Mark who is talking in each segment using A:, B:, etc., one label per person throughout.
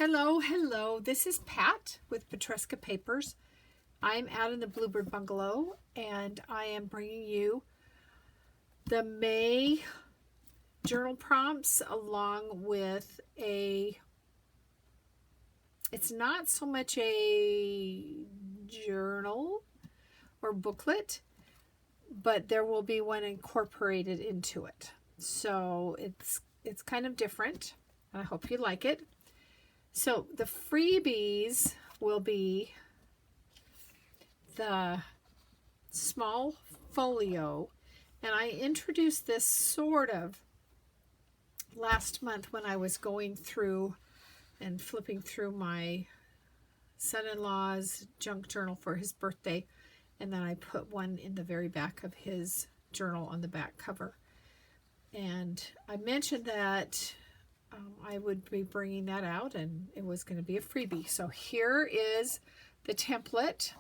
A: Hello, this is Pat with Petresca Papers. I'm out in the Bluebird Bungalow and I am bringing you the May journal prompts along with it's not so much a journal or booklet, but there will be one incorporated into it. So it's kind of different and I hope you like it. So the freebies will be the small folio, and I introduced this sort of last month when I was going through and flipping through my son-in-law's junk journal for his birthday, and then I put one in the very back of his journal on the back cover. And I mentioned that I would be bringing that out and it was going to be a freebie. So here is the template,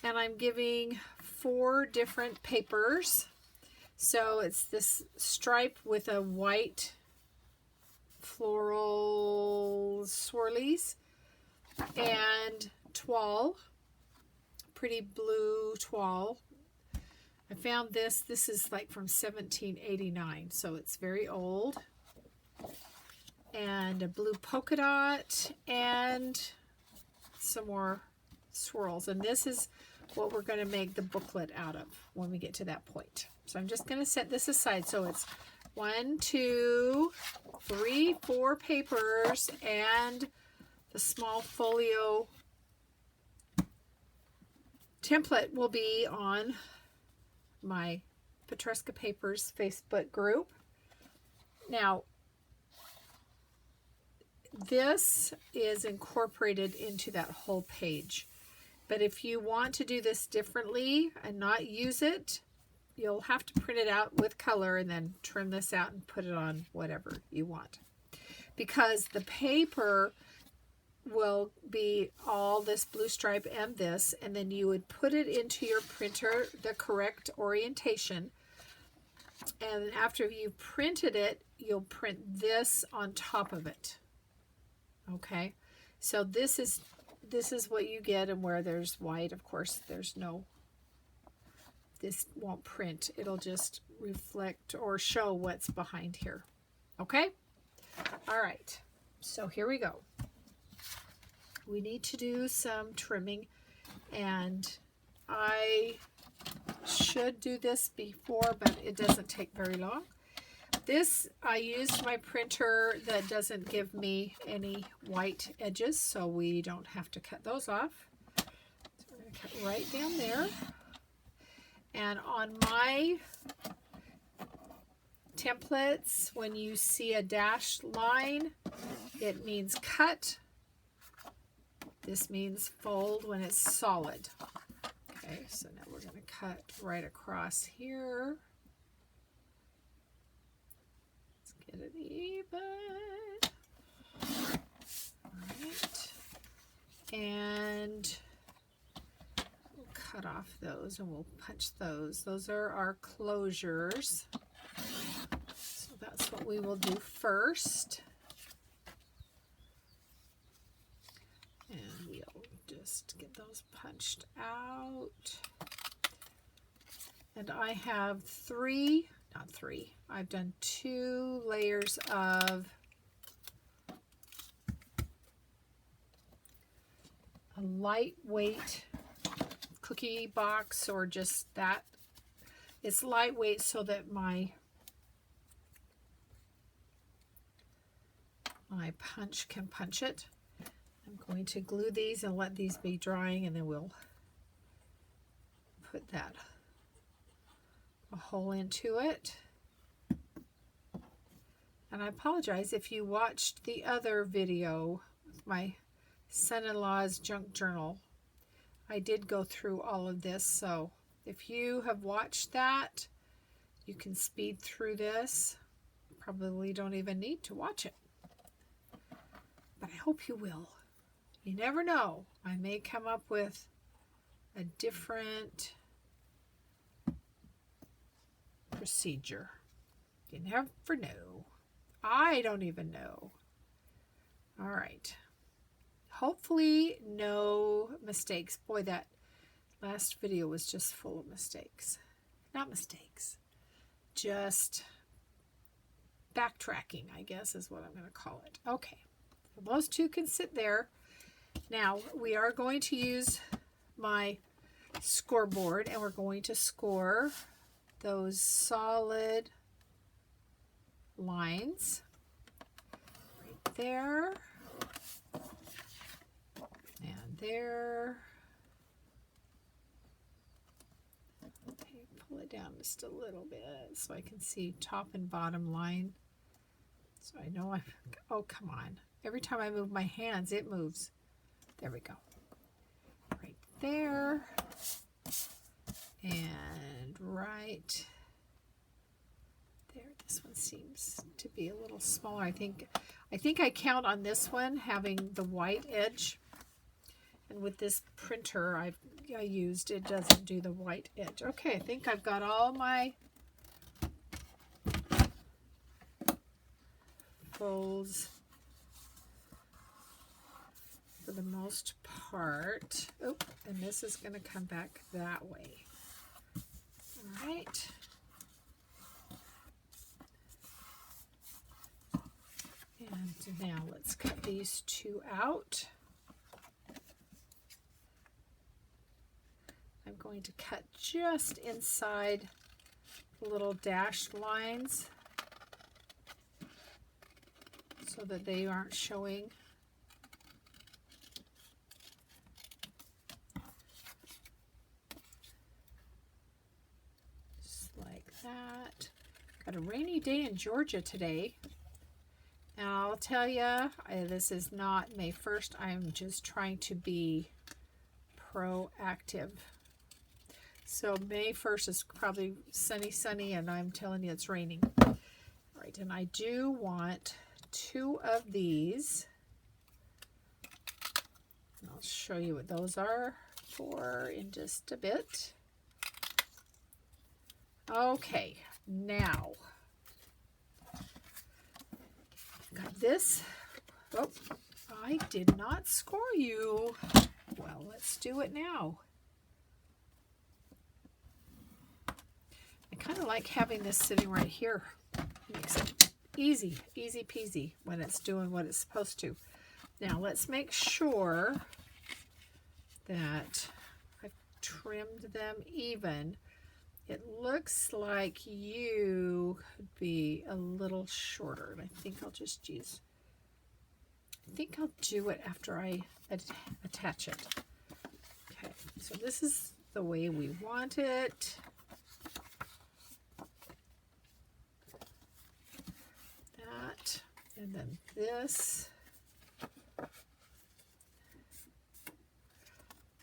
A: and I'm giving 4 different papers. So it's this stripe with a white floral swirlies and toile, pretty blue toile. I found this is like from 1789, so it's very old. And a blue polka dot and some more swirls. And this is what we're going to make the booklet out of when we get to that point. So I'm just going to set this aside. So it's 1, 2, 3, 4 papers and the small folio template will be on my Petresca Papers Facebook group. Now, this is incorporated into that whole page, but if you want to do this differently and not use it, you'll have to print it out with color and then trim this out and put it on whatever you want, because the paper will be all this blue stripe and this, and then you would put it into your printer the correct orientation, and after you've printed it, you'll print this on top of it. Okay, so this is what you get, and where there's white, of course, this won't print. It'll just reflect or show what's behind here. Okay, all right, so here we go. We need to do some trimming, and I should do this before, but it doesn't take very long. This, I used my printer that doesn't give me any white edges, so we don't have to cut those off. So we're going to cut right down there. And on my templates, when you see a dashed line, it means cut. This means fold when it's solid. Okay, so now we're going to cut right across here. Get it even. All right. And we'll cut off those and we'll punch those. Those are our closures. So that's what we will do first. And we'll just get those punched out. And I have I've done 2 layers of a lightweight cookie box, or just that. It's lightweight so that my punch can punch it. I'm going to glue these and let these be drying, and then we'll put a hole into it. And I apologize if you watched the other video with my son-in-law's junk journal. I did go through all of this, so if you have watched that, you can speed through this. Probably don't even need to watch it, but I hope you will. You never know. I may come up with a different procedure. You never know. I don't even know. All right, Hopefully no mistakes. Boy, that last video was just full of mistakes. Not mistakes, just backtracking, I guess is what I'm going to call it. Okay, so those two can sit there. Now we are going to use my scoreboard, and we're going to score those solid lines right there and there. Okay, pull it down just a little bit so I can see top and bottom line. So I know oh, come on. Every time I move my hands, it moves. There we go. Right there. And right there. This one seems to be a little smaller. I think I count on this one having the white edge. And with this printer I used, it doesn't do the white edge. Okay, I think I've got all my folds for the most part. Oh, and this is going to come back that way. All right. And now let's cut these two out. I'm going to cut just inside the little dashed lines so that they aren't showing. Just like that. Got a rainy day in Georgia today. And I'll tell you, this is not May 1st. I'm just trying to be proactive. So May 1st is probably sunny, and I'm telling you it's raining. All right, and I do want 2 of these. And I'll show you what those are for in just a bit. Okay, now got this. Oh, I did not score you. Well, let's do it now. I kind of like having this sitting right here. Makes it easy peasy when it's doing what it's supposed to. Now let's make sure that I've trimmed them even. It looks like you could be a little shorter, and I think I'll just use, I think I'll do it after I attach it. Okay, so this is the way we want it. That, and then this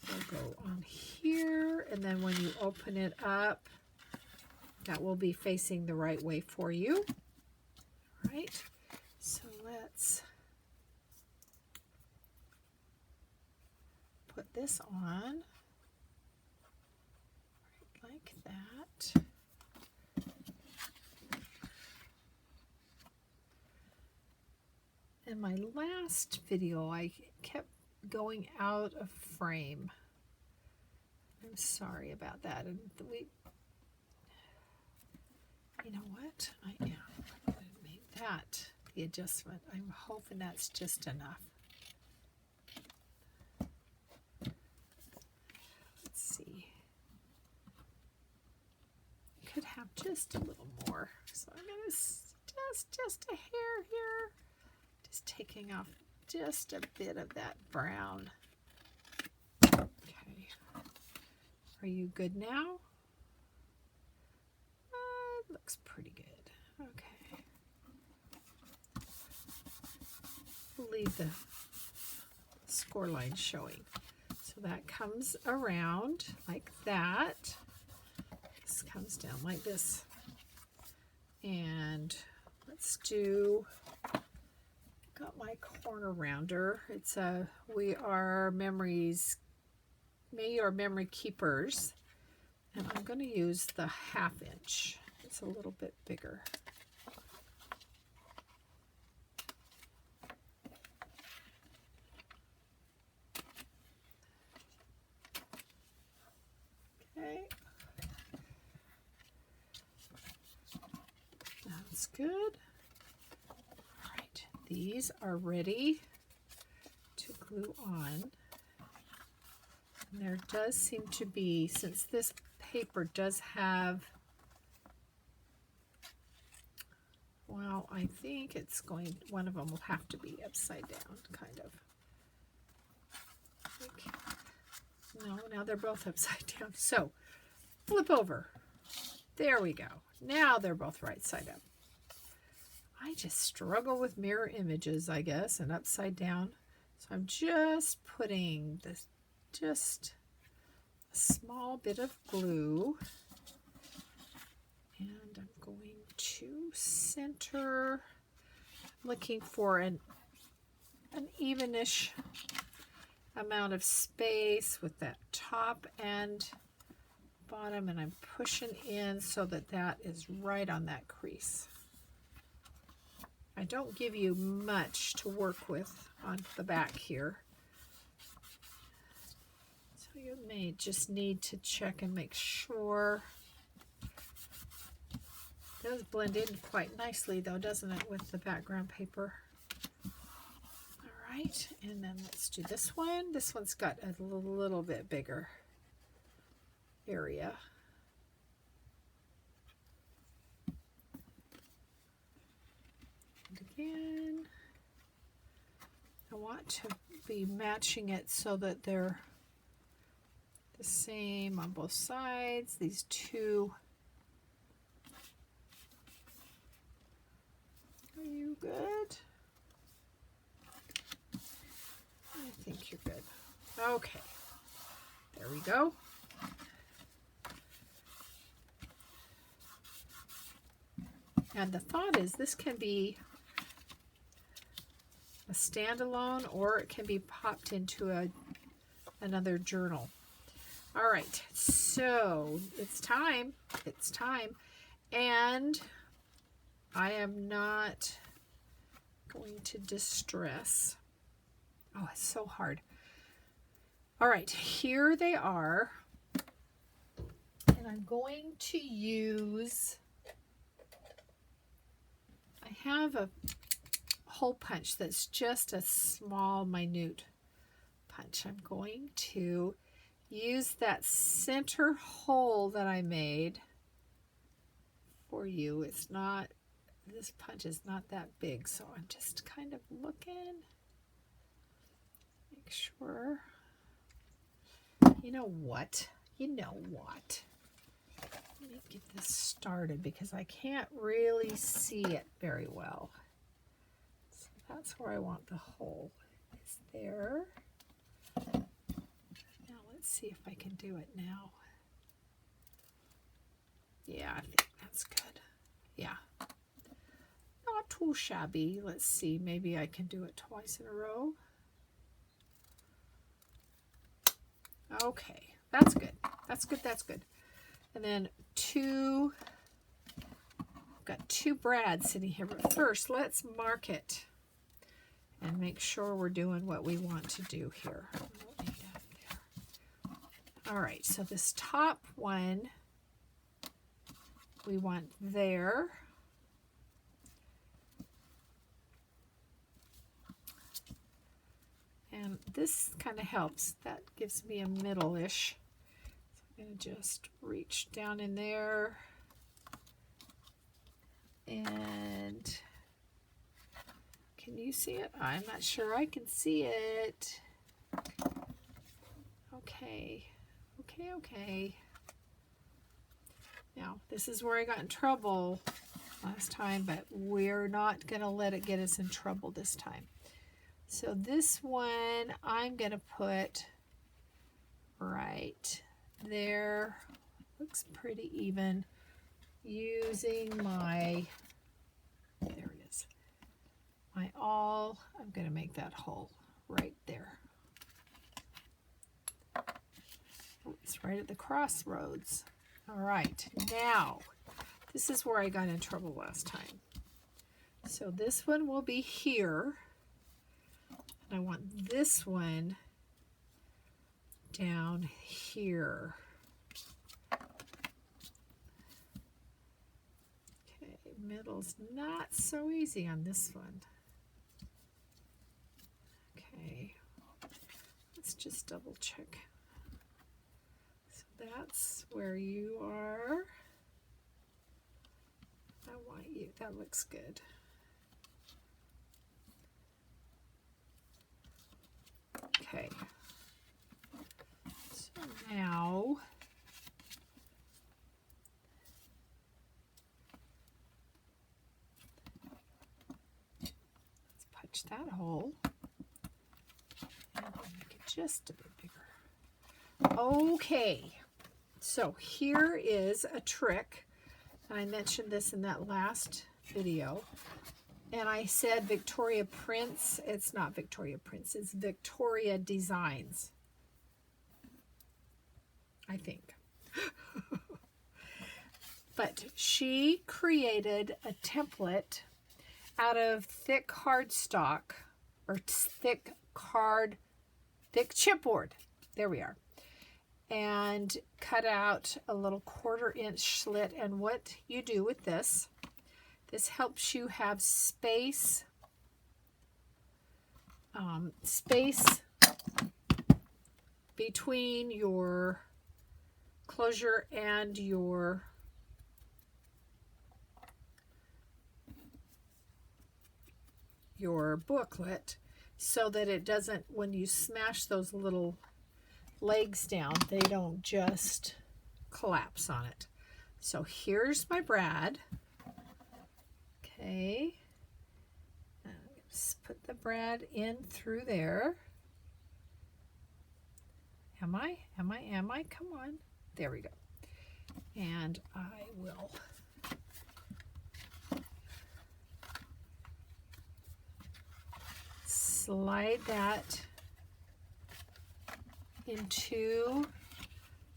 A: will go on here, and then when you open it up, that will be facing the right way for you. All right, so let's put this on right like that. In my last video, I kept going out of frame. I'm sorry about that. And you know what? I am going to make that the adjustment. I'm hoping that's just enough. Let's see. Could have just a little more. So I'm going to just a hair here. Just taking off just a bit of that brown. Okay. Are you good now? It looks pretty good. Okay. We'll leave the score line showing. So that comes around like that. This comes down like this. And let's do, got my corner rounder. It's a We Are Memories, May Your Memory Keepers. And I'm going to use the 1/2 inch. It's a little bit bigger. good. All right, these are ready to glue on. And there does seem to be, since this paper does have, well, I think it's going, one of them will have to be upside down, kind of. No, now they're both upside down. So, flip over. There we go. Now they're both right side up. I just struggle with mirror images, I guess, and upside down. So I'm just putting this, just a small bit of glue. And I'm going to center, looking for an evenish amount of space with that top and bottom, and I'm pushing in so that that is right on that crease. I don't give you much to work with on the back here. So you may just need to check and make sure. It does blend in quite nicely though, doesn't it, with the background paper? All right, and then let's do this one. This one's got a little bit bigger area. And again, I want to be matching it so that they're the same on both sides. These two. Are you good? I think you're good. Okay, there we go. And the thought is this can be a standalone or it can be popped into another journal. All right, so it's time. It's time. And I am not going to distress. Oh, it's so hard. All right, here they are. And I'm going to use, I have a hole punch that's just a small, minute punch. I'm going to use that center hole that I made for you. It's not, this punch is not that big, so I'm just kind of looking. Make sure. You know what? You know what? Let me get this started because I can't really see it very well. So that's where I want the hole. Is there. Now let's see if I can do it now. Yeah, I think that's good. Yeah. Not too shabby. Let's see. Maybe I can do it twice in a row. Okay. That's good. That's good. That's good. And then I've got two brads sitting here, but first let's mark it and make sure we're doing what we want to do here. All right, so this top one we want there. And this kind of helps. That gives me a middle-ish. I'm going to just reach down in there and can you see it? I'm not sure I can see it. Okay, okay. Now, this is where I got in trouble last time, but we're not going to let it get us in trouble this time. So this one I'm going to put right there. Looks pretty even using my, there it is, my awl. I'm going to make that hole right there. It's right at the crossroads. All right, now this is where I got in trouble last time. So this one will be here. I want this one down here. Okay, Middle's not so easy on this one. Okay, let's just double check. So that's where you are. I want you, that looks good. Okay, so now let's punch that hole and make it just a bit bigger. Okay, so here is a trick. I mentioned this in that last video. And I said Victoria Prints. It's not Victoria Prints. It's Victoria Designs, I think. But she created a template out of thick cardstock, or thick chipboard. There we are. And cut out a little 1/4 inch slit. And what you do with this, this helps you have space, between your closure and your booklet, so that it doesn't, when you smash those little legs down, they don't just collapse on it. So here's my brad. Okay, just put the brad in through there. Am I? Come on. There we go. And I will slide that into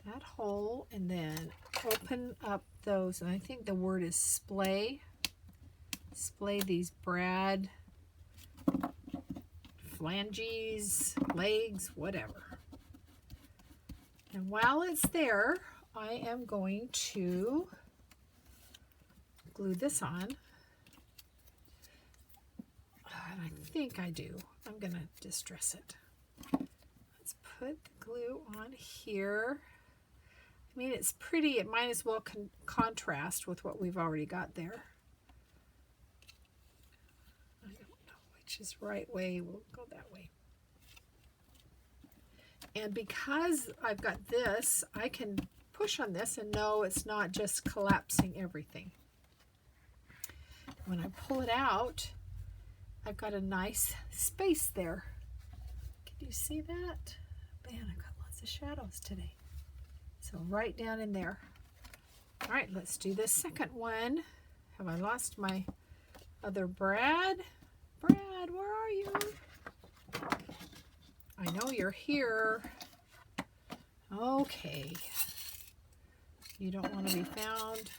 A: that hole and then open up those, and I think the word is splay these brad flanges, legs, whatever. And while it's there, I am going to glue this on. And I think I do. I'm going to distress it. Let's put the glue on here. I mean, it's pretty. It might as well contrast with what we've already got there. I don't know which is right way. We'll go that way. And because I've got this, I can push on this and know it's not just collapsing everything. When I pull it out, I've got a nice space there. Can you see that? Man, I've got lots of shadows today. So right down in there. All right, let's do this second one. Have I lost my other brad? Brad, where are you? I know you're here. Okay. You don't want to be found.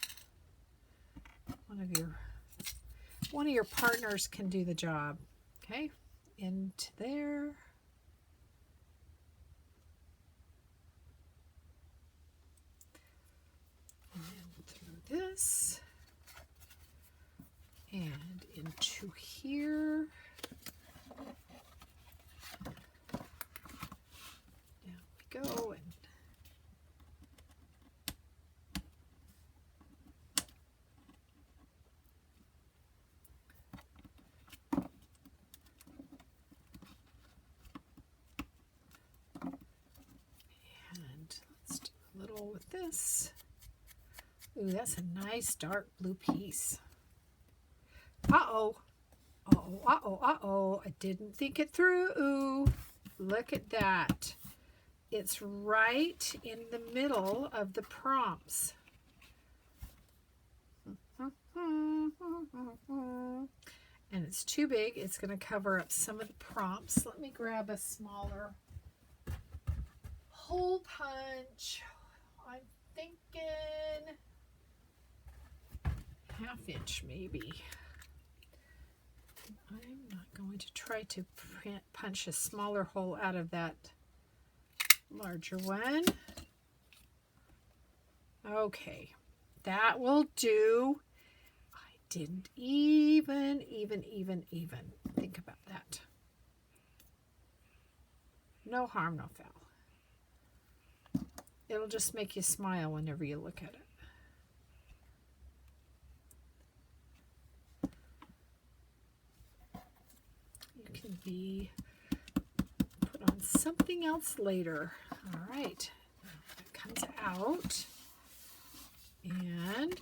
A: One of your partners can do the job. Okay, into there. And then through this. And into here. Down we go. With this. Ooh, that's a nice dark blue piece. Uh-oh. Uh-oh, uh-oh, uh-oh. I didn't think it through. Ooh, look at that. It's right in the middle of the prompts. And it's too big. It's going to cover up some of the prompts. Let me grab a smaller hole punch. I'm thinking 1/2 inch maybe. I'm not going to try to punch a smaller hole out of that larger one. Okay, that will do. I didn't even think about that. No harm, no foul. It'll just make you smile whenever you look at it. You can be put on something else later. All right, it comes out, and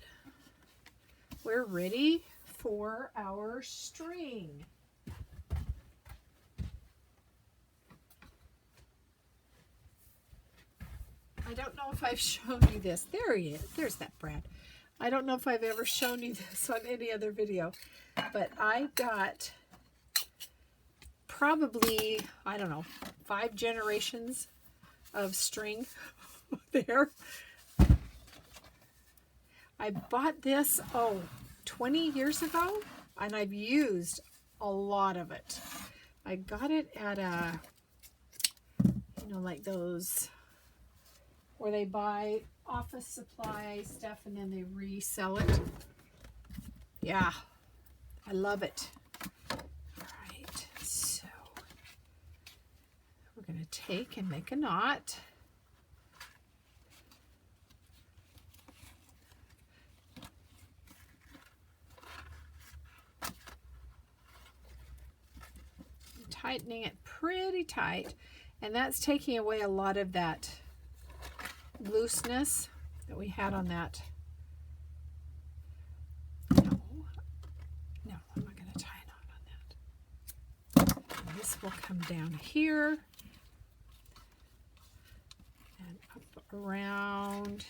A: we're ready for our string. I don't know if I've shown you this. There he is. There's that Brad. I don't know if I've ever shown you this on any other video, but I got probably, I don't know, 5 generations of string there. I bought this, 20 years ago, and I've used a lot of it. I got it at a, like those where they buy office supply stuff and then they resell it. Yeah, I love it. All right, so we're going to take and make a knot. Tightening it pretty tight, and that's taking away a lot of that looseness that we had on that. No, I'm not going to tie a knot on that. And this will come down here and up around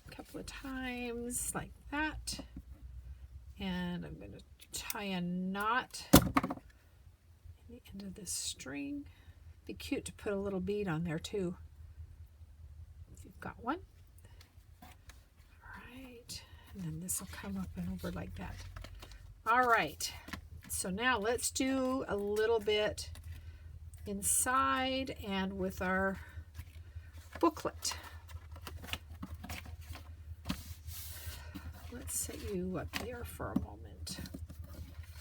A: a couple of times like that, and I'm going to tie a knot in the end of this string. Be cute to put a little bead on there too. Got one. All right, and then this will come up and over like that. All right, so now let's do a little bit inside and with our booklet. Let's set you up there for a moment.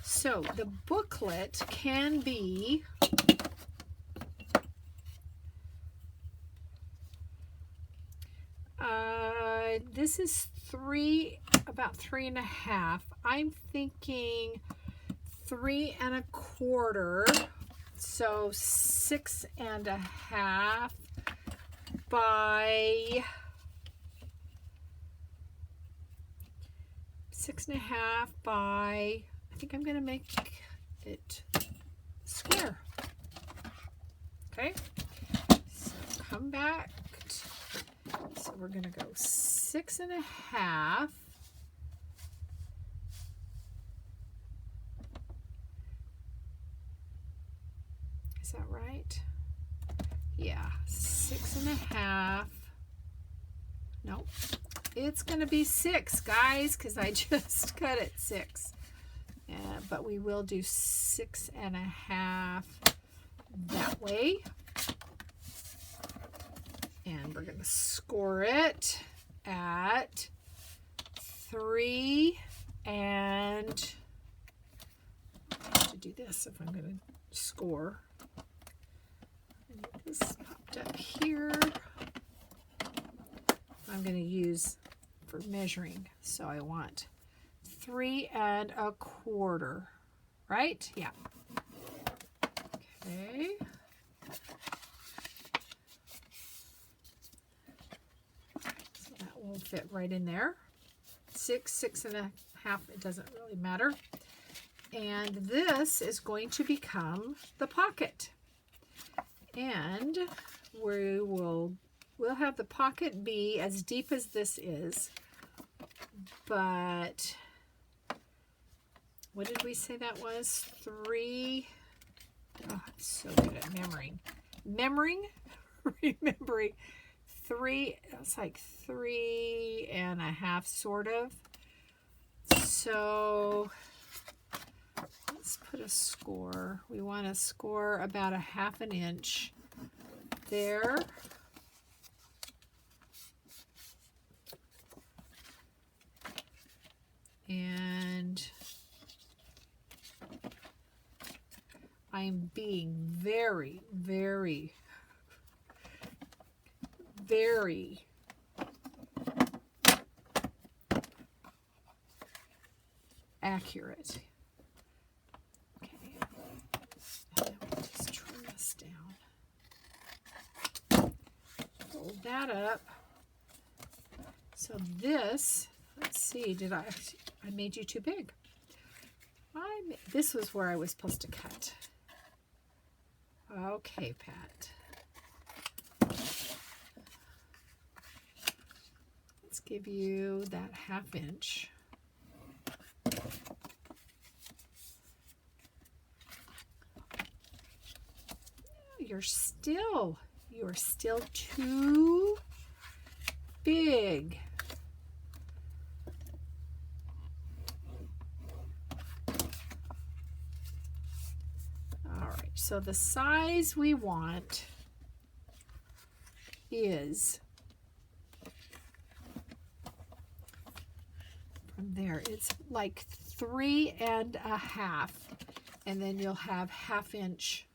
A: So the booklet can be this is about 3.5. I'm thinking 3 1/4. So 6.5 by 6.5 by, I think I'm going to make it square. Okay, so come back. So we're going to go 6.5. Is that right? Yeah, 6.5. Nope. It's going to be 6, guys, because I just cut it 6. But we will do 6.5 that way. And we're going to score it at 3, and I have to do this if I'm going to score. I need this popped up here. I'm going to use for measuring, so I want 3 1/4, right? Yeah. Okay. So that will fit right in there. 6, 6.5, it doesn't really matter. And this is going to become the pocket. And we'll have the pocket be as deep as this is, but what did we say that was? 3. Oh, I'm so good at remembering 3. It's like 3.5 sort of. So let's put a score. We want to score about 1/2 inch there. And I'm being very, very, very accurate. Okay, and then we'll just trim this down. Fold that up. So this, let's see, I made you too big. This was where I was supposed to cut. Okay, Pat. Let's give you that 1/2 inch. You're still too big. All right, so the size we want is from there. It's like 3 1/2, and then you'll have 1/2 inch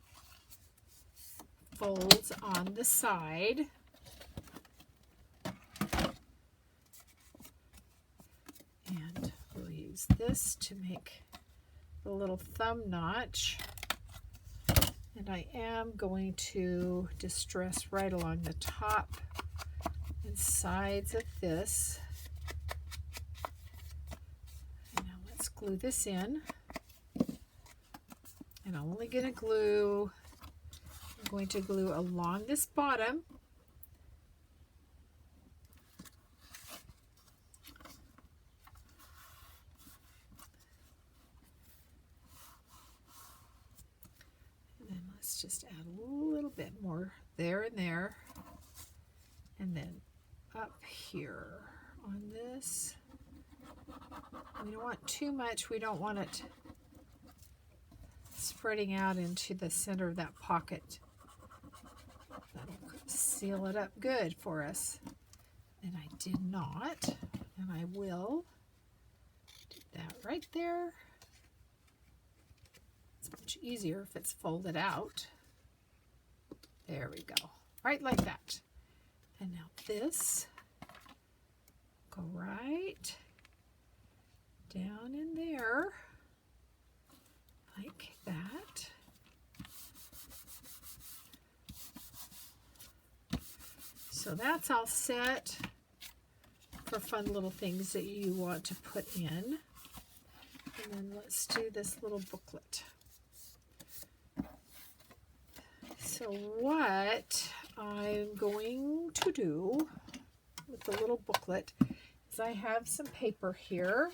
A: folds on the side. And we'll use this to make the little thumb notch. And I am going to distress right along the top and sides of this. And now let's glue this in. And I'm only going to glue, I'm going to glue along this bottom. Let's just add a little bit more there and there, and then up here on this. We don't want too much. We don't want it spreading out into the center of that pocket. That'll seal it up good for us. And I did not, and I will do that right there. It's much easier if it's folded out. There we go. Right like that. And now this, go right down in there, like that. So that's all set for fun little things that you want to put in. And then let's do this little booklet. So what I'm going to do with the little booklet is I have some paper here.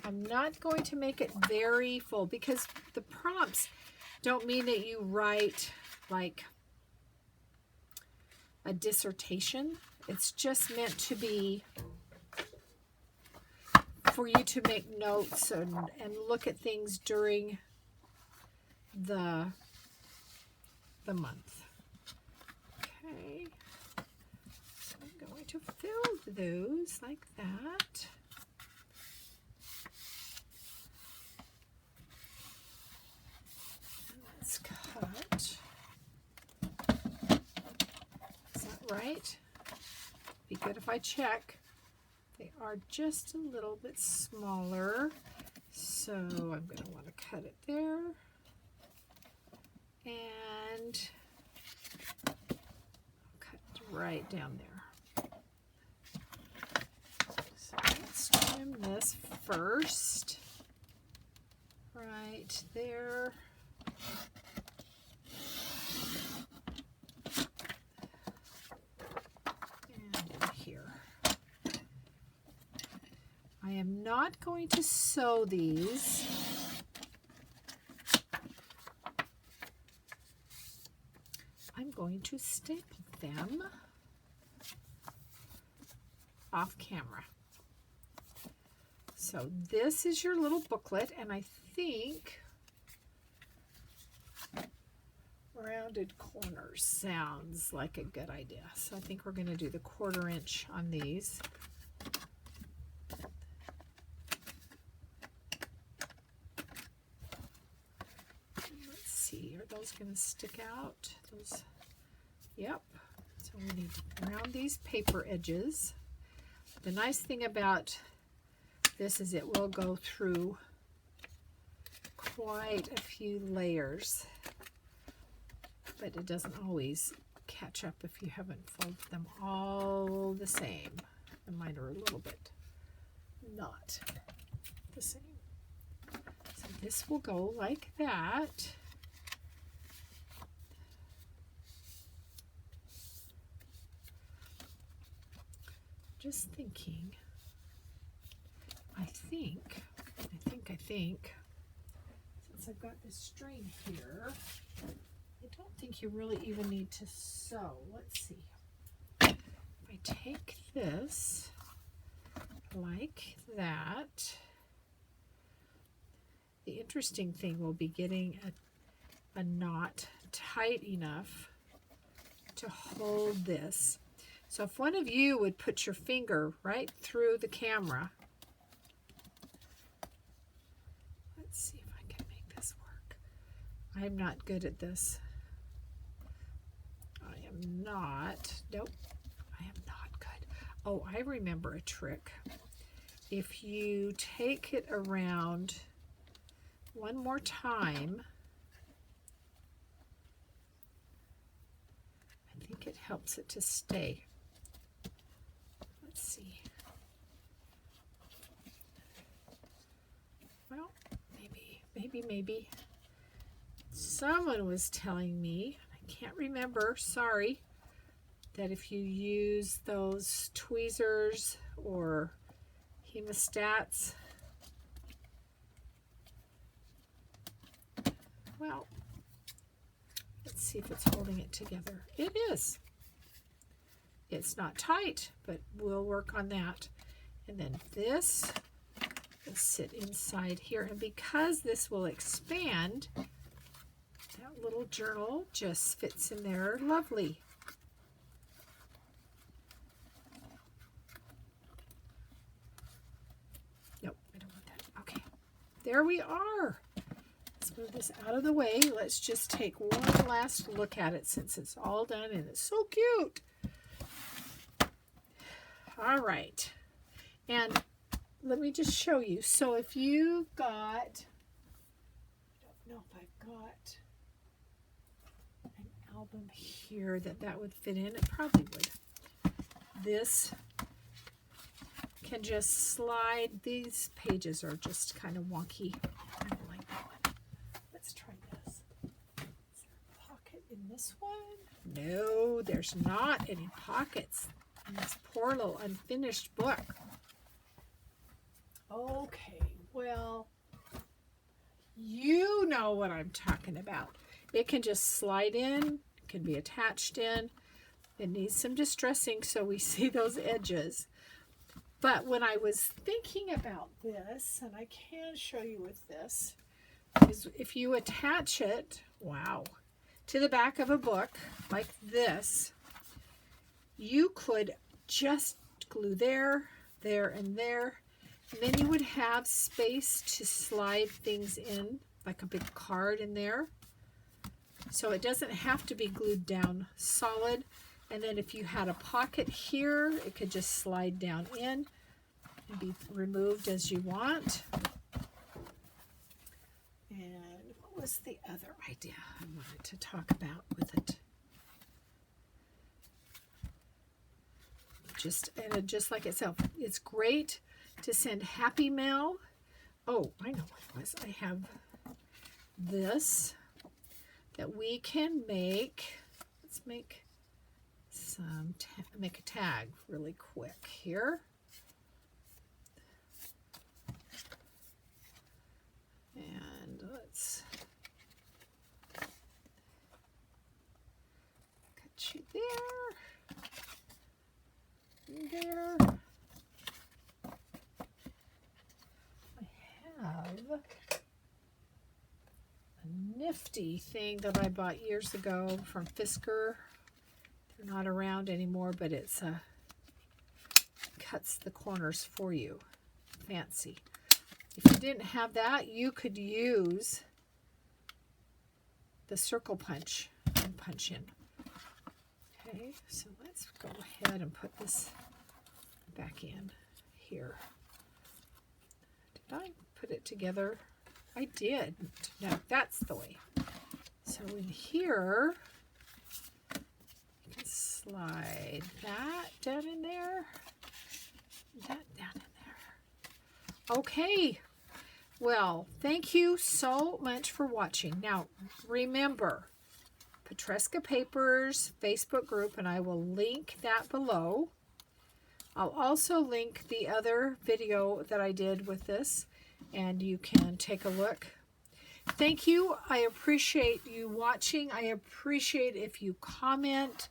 A: I'm not going to make it very full because the prompts don't mean that you write like a dissertation. It's just meant to be for you to make notes and look at things during the month. Okay, so I'm going to fill those like that. And let's cut. Is that right? Be good if I check. They are just a little bit smaller, so I'm going to want to cut it there. And cut right down there. So let's trim this first. Right there. And in here. I am not going to sew these. I'm going to staple them off camera. So this is your little booklet, and I think rounded corners sounds like a good idea. So I think we're going to do the 1/4 inch on these. those going to stick out? Those, yep. So we need to round these paper edges. The nice thing about this is it will go through quite a few layers, but it doesn't always catch up if you haven't folded them all the same. And mine are a little bit not the same. So this will go like that. Just thinking, I think, since I've got this string here, I don't think you really even need to sew. Let's see. If I take this like that, the interesting thing will be getting a knot tight enough to hold this. So if one of you would put your finger right through the camera, let's see if I can make this work. I'm not good at this. I am not. Nope, I am not good. Oh, I remember a trick. If you take it around one more time, I think it helps it to stay. Let's see. Well, maybe. Someone was telling me, I can't remember, sorry, that if you use those tweezers or hemostats, well, let's see if it's holding it together. It is. It's not tight, but we'll work on that. And then this will sit inside here. And because this will expand, that little journal just fits in there lovely. Nope, I don't want that. Okay, there we are. Let's move this out of the way. Let's just take one last look at it since it's all done and it's so cute. All right, and let me just show you. So if you've got, I don't know if I've got an album here that would fit in. It probably would. This can just slide. These pages are just kind of wonky. I don't like that one. Let's try this. Is there a pocket in this one? No, there's not any pockets. This poor little unfinished book. Okay, well, you know what I'm talking about. It can just slide in, it can be attached in. It needs some distressing so we see those edges. But when I was thinking about this, and I can show you with this, is if you attach it, wow, to the back of a book like this, you could just glue there, there, and there, and then you would have space to slide things in, like a big card in there. So it doesn't have to be glued down solid. And then if you had a pocket here, it could just slide down in and be removed as you want. And what was the other idea I wanted to talk about with it? Just like itself. It's great to send happy mail. Oh, I know what it was. I have this that we can make. Let's make make a tag really quick here. And let's cut you there. There. I have a nifty thing that I bought years ago from Fisker. They're not around anymore, but it's cuts the corners for you. Fancy. If you didn't have that, you could use the circle punch and punch in. Okay, so let's go ahead and put this back in here. Did I put it together? I did. No, that's the way. So in here, you can slide that down in there, that down in there. Okay. Well, thank you so much for watching. Now, remember, Petresca Papers Facebook group, and I will link that below. I'll also link the other video that I did with this, and you can take a look. Thank you. I appreciate you watching. I appreciate if you comment.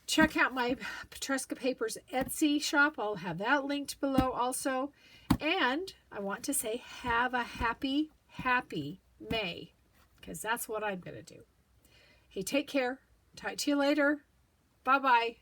A: Check out my Petresca Papers Etsy shop. I'll have that linked below also. And I want to say have a happy, happy May, because that's what I'm going to do. Hey, take care. Talk to you later. Bye-bye.